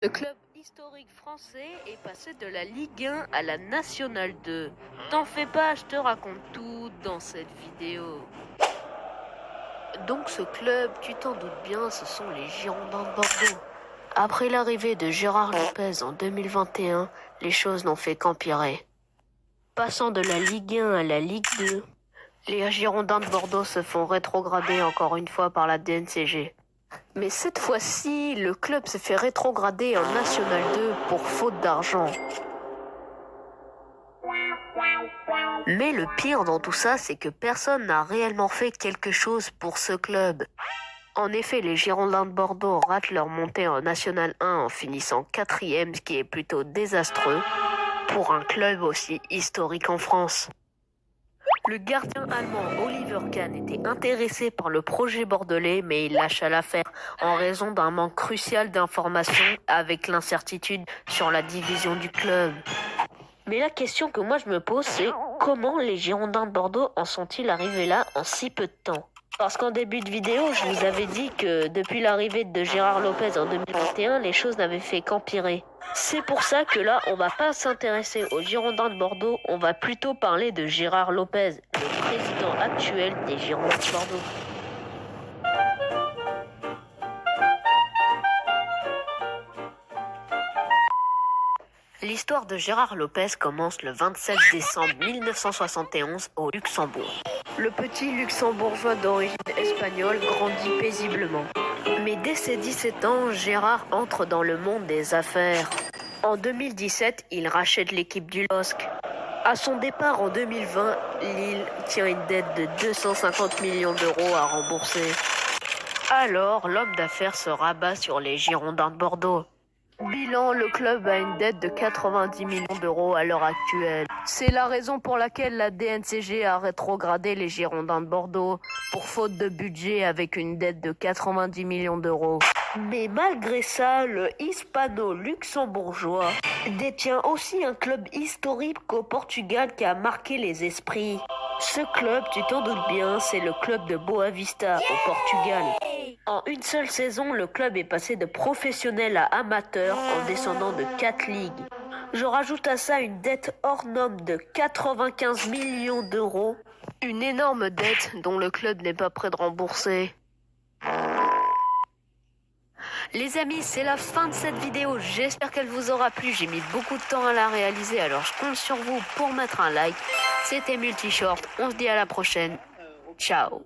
Le club historique français est passé de la Ligue 1 à la Nationale 2. T'en fais pas, je te raconte tout dans cette vidéo. Donc ce club, tu t'en doutes bien, ce sont les Girondins de Bordeaux. Après l'arrivée de Gérard Lopez en 2021, les choses n'ont fait qu'empirer. Passant de la Ligue 1 à la Ligue 2, les Girondins de Bordeaux se font rétrograder encore une fois par la DNCG. Mais cette fois-ci, le club s'est fait rétrograder en National 2 pour faute d'argent. Mais le pire dans tout ça, c'est que personne n'a réellement fait quelque chose pour ce club. En effet, les Girondins de Bordeaux ratent leur montée en National 1 en finissant 4e, ce qui est plutôt désastreux pour un club aussi historique en France. Le gardien allemand Oliver Kahn était intéressé par le projet bordelais, mais il lâcha l'affaire en raison d'un manque crucial d'informations avec l'incertitude sur la division du club. Mais la question que moi je me pose, c'est comment les Girondins de Bordeaux en sont-ils arrivés là en si peu de temps ? Parce qu'en début de vidéo, je vous avais dit que depuis l'arrivée de Gérard Lopez en 2021, les choses n'avaient fait qu'empirer. C'est pour ça que là, on va pas s'intéresser aux Girondins de Bordeaux, on va plutôt parler de Gérard Lopez, le président actuel des Girondins de Bordeaux. L'histoire de Gérard Lopez commence le 27 décembre 1971 au Luxembourg. Le petit luxembourgeois d'origine espagnole grandit paisiblement. Mais dès ses 17 ans, Gérard entre dans le monde des affaires. En 2017, il rachète l'équipe du LOSC. À son départ en 2020, Lille tient une dette de 250 millions d'euros à rembourser. Alors, l'homme d'affaires se rabat sur les Girondins de Bordeaux. Bilan, le club a une dette de 90 millions d'euros à l'heure actuelle. C'est la raison pour laquelle la DNCG a rétrogradé les Girondins de Bordeaux pour faute de budget avec une dette de 90 millions d'euros. Mais malgré ça, le hispano-luxembourgeois détient aussi un club historique au Portugal qui a marqué les esprits. Ce club, tu t'en doutes bien, c'est le club de Boa Vista au Portugal. En une seule saison, le club est passé de professionnel à amateur en descendant de 4 ligues. Je rajoute à ça une dette hors norme de 95 millions d'euros. Une énorme dette dont le club n'est pas prêt de rembourser. Les amis, c'est la fin de cette vidéo. J'espère qu'elle vous aura plu. J'ai mis beaucoup de temps à la réaliser, alors je compte sur vous pour mettre un like. C'était Multishort. On se dit à la prochaine. Ciao.